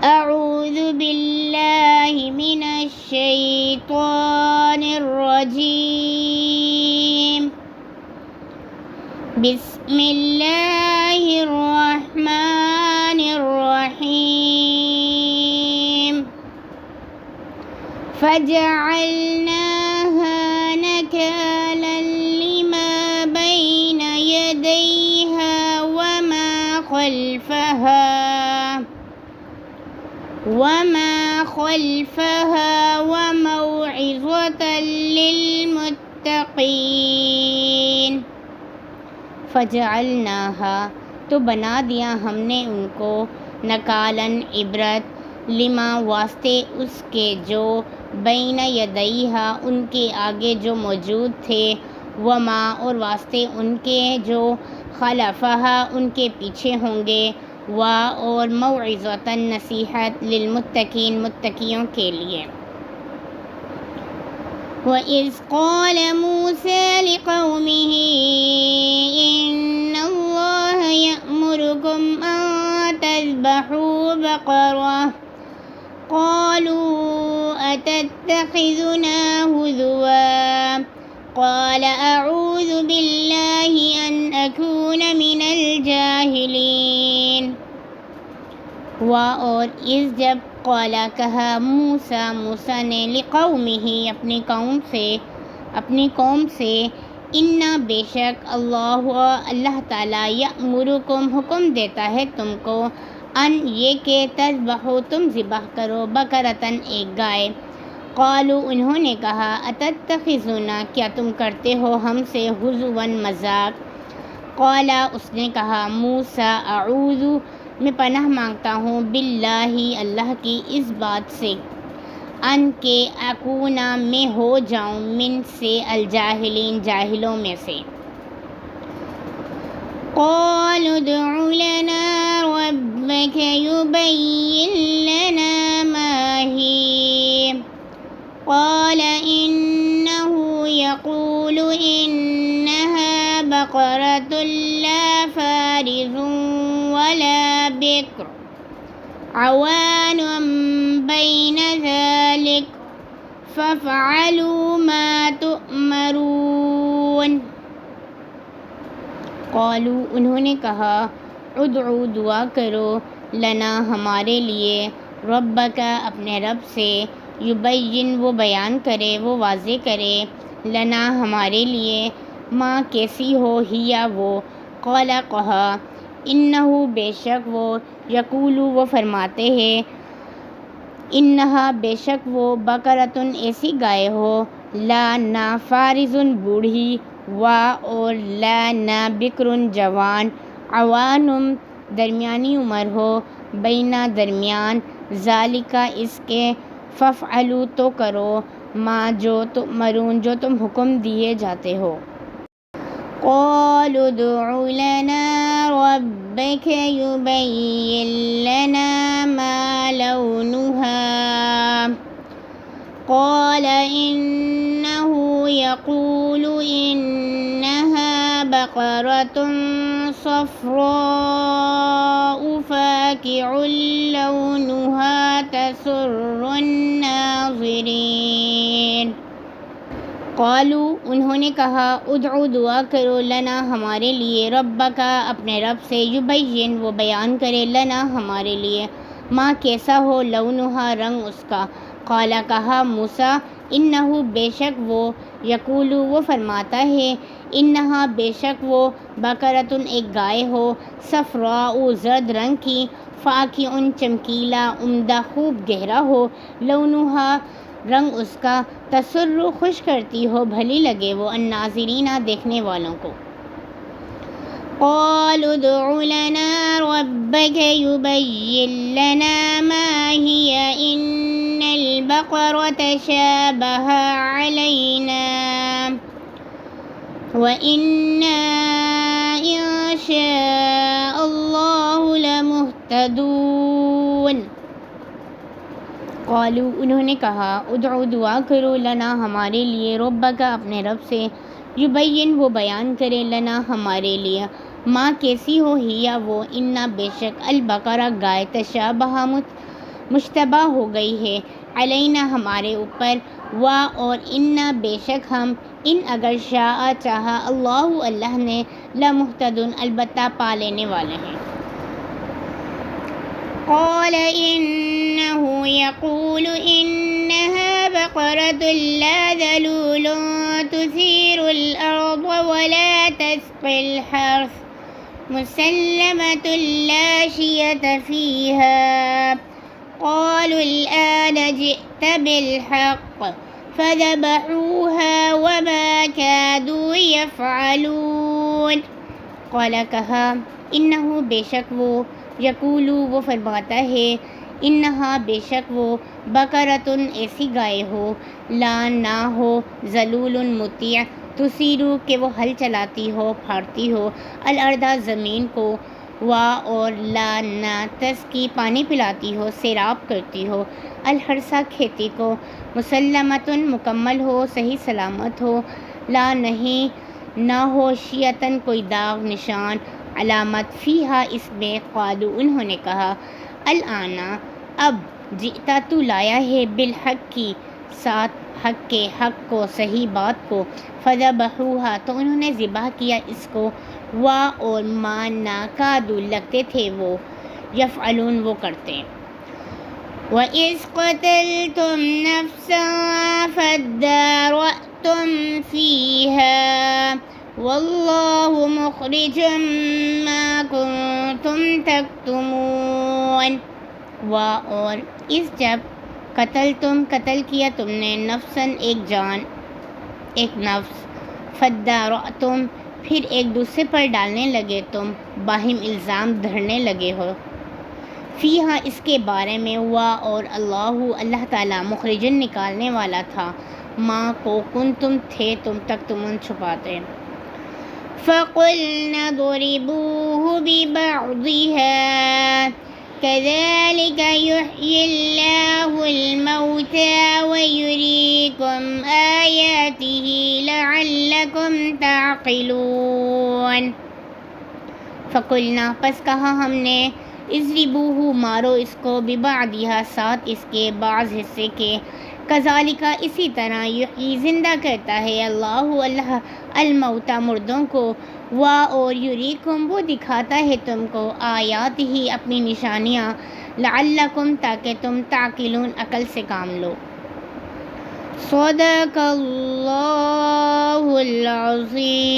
أعوذ بالله من الشيطان الرجيم بسم الله الرحمن الرحيم فجعلناها نكالا لما بين يديها وما خلفها وموعظة للمتقين فجعلناها تو بنا دیا ہم نے ان کو نکالن عبرت لما واسطے اس کے جو بین یدیہا ان کے آگے جو موجود تھے وما اور واسطے ان کے جو خلفہا ان کے پیچھے ہوں گے اور موعظۃً نصیحت للمتقین متقیوں کے لیے۔ وَإِذْ قَالَ مُوسَى لِقَوْمِهِ إِنَّ اللَّهَ يَأْمُرُكُمْ أَن تَذْبَحُوا بَقَرَةً قَالُوا أَتَتَّخِذُنَا هُزُوًا قَالَ أَعُوذُ بِاللَّهِ أَنْ أَكُونَ مِنَ الْجَاهِلِينَ۔ اور اس جب قالا کہا موسیٰ نے لقومہ اپنی قوم سے انا بے شک اللہ تعالیٰ یأمرکم حکم دیتا ہے تم کو ان یہ کہ تذبحو تم ذبح کرو بقرۃً ایک گائے۔ قالوا انہوں نے کہا اتتخذونا کیا تم کرتے ہو ہم سے ہزواً مذاق۔ قالا اس نے کہا موسیٰ اعوذ میں پناہ مانگتا ہوں باللہ اللہ کی اس بات سے ان کے اکونا میں ہو جاؤں من سے الجاہلین جاہلوں میں سے۔ قالوا ادع لنا ربك يبين لنا ما هي قال إنه يقول إنها بقرة لا فارض ولا بكر عوان بين ذلك فافعلوا ما تؤمرون۔ قالوا انہوں نے کہا ادعو دعا کرو لنا ہمارے لیے ربک اپنے رب سے یبین وہ بیان کرے وہ واضح کرے لنا ہمارے لیے ماں کیسی ہو ہیا وہ قال کہا انہو بے شک وہ یقولو وہ فرماتے ہیں انہا بے شک وہ بقرۃً ایسی گائے ہو لا نہ فارضٌ بوڑھی اور لا نہ بکرٌ جوان عوانم درمیانی عمر ہو بینا درمیان ذالکا اس کے فافعلوا تو کرو ما جو تؤمرون جو تم حکم دیے جاتے ہو۔ قالوا ادع لنا ربك يبين لنا ما لونها قال إنه يقول إنها بقرة صفراء فاقع لونها تسر الناظرين۔ قالوا انہوں نے کہا ادعو دعا کرو لنا ہمارے لیے ربک اپنے رب سے یبین وہ بیان کرے لنا ہمارے لیے ماں کیسا ہو لونہا رنگ اس کا۔ قالا کہا موسیٰ انہو بے شک وہ یقولو وہ فرماتا ہے انہا بے شک وہ بقرۃً ایک گائے ہو صفراء زرد رنگ کی فاقع چمکیلا عمدہ خوب گہرا ہو لونہا رنگ اس کا تسر خوش کرتی ہو بھلی لگے وہ الناظرین دیکھنے والوں کو۔ قالوا ادع لنا ربك يبين لنا ما هي إن البقرة شابه علينا وإنا إن شاء الله لمهتدون۔ قالوا انہوں نے کہا ادعو دعا کرو لنا ہمارے لیے ربک اپنے رب سے یبین وہ بیان کرے لنا ہمارے لیے ماں کیسی ہو ہیا وہ انا بے شک البقرہ گائے تشابہ مشتبہ ہو گئی ہے، علینا ہمارے اوپر، وا اور انا بے شک ہم، ان اگر شاء چاہا اللہ اللہ نے، لمہتدون البتہ پا لینے والے ہیں۔ قال إنه يقول إنها بقرة لا ذلول تثير الأرض ولا تسقي الحرث مسلمة لا شية فيها قالوا الآن جئت بالحق فذبحوها وما كادوا يفعلون۔ قال کہا، انہو بے شک وہ، یقولو وہ فرماتا ہے، انہا بے شک وہ، بقرۃ ایسی گائے ہو، لا نہ ہو، ذلول مطیع، تثیرو کہ وہ ہل چلاتی ہو، پھاڑتی ہو، الارض زمین کو، وا اور لا نہ، تسقی پانی پلاتی ہو، سیراب کرتی ہو، الحرث کھیتی کو، مسلمۃ مکمل ہو، صحیح سلامت ہو، لا نہیں نہ ہو، شیئتن کوئی داغ نشان علامت، فیہا اس میں، قالو انہوں نے کہا، الآن اب، جئتا تو لایا ہے، بالحق کی ساتھ حق کے، حق کو، صحیح بات کو، فذبحوہا تو انہوں نے ذبح کیا اس کو، وا اور ما نہ، کادو لگتے تھے وہ، یفعلون وہ کرتے۔ وَإِذْ قَتَلْتُمْ نَفْسًا فَادَّارَأْتُمْ فِيهَا وَاللَّهُ مُخْرِجٌ مَا كُنْتُمْ تَكْتُمُونَ۔ اور اس جب قتل کیا تم نے، نفساً ایک جان، ایک نفس، فَادَّارَأْتُمْ پھر ایک دوسرے پر ڈالنے لگے تم، باہم الزام دھرنے لگے ہو، فیہا اس کے بارے میں، وا اور اللہ تعالیٰ، مخرجن نکالنے والا تھا، ماں کو کنتم تھے تم، تکتمون چھپاتے۔ فَقُلْنَا اضْرِبُوهُ بِبَعْضِهَا كَذَلِكَ يُحْيِي اللَّهُ الْمَوْتَىٰ وَيُرِيكُمْ آيَاتِهِ لَعَلَّكُمْ تَعْقِلُونَ۔ فَقُلْنَا پس کہا ہم نے، اضربوہ مارو اس کو، ببعضہا ساتھ اس کے، بعض حصے کے، کذالک اسی طرح، یحیی زندہ کرتا ہے، اللہ الموتى مردوں کو، وا اور یریکم وہ دکھاتا ہے تم کو، آیات ہی اپنی نشانیاں، لعلکم تاکہ تم، تعقلون عقل سے کام لو۔ صدق اللہ العظیم۔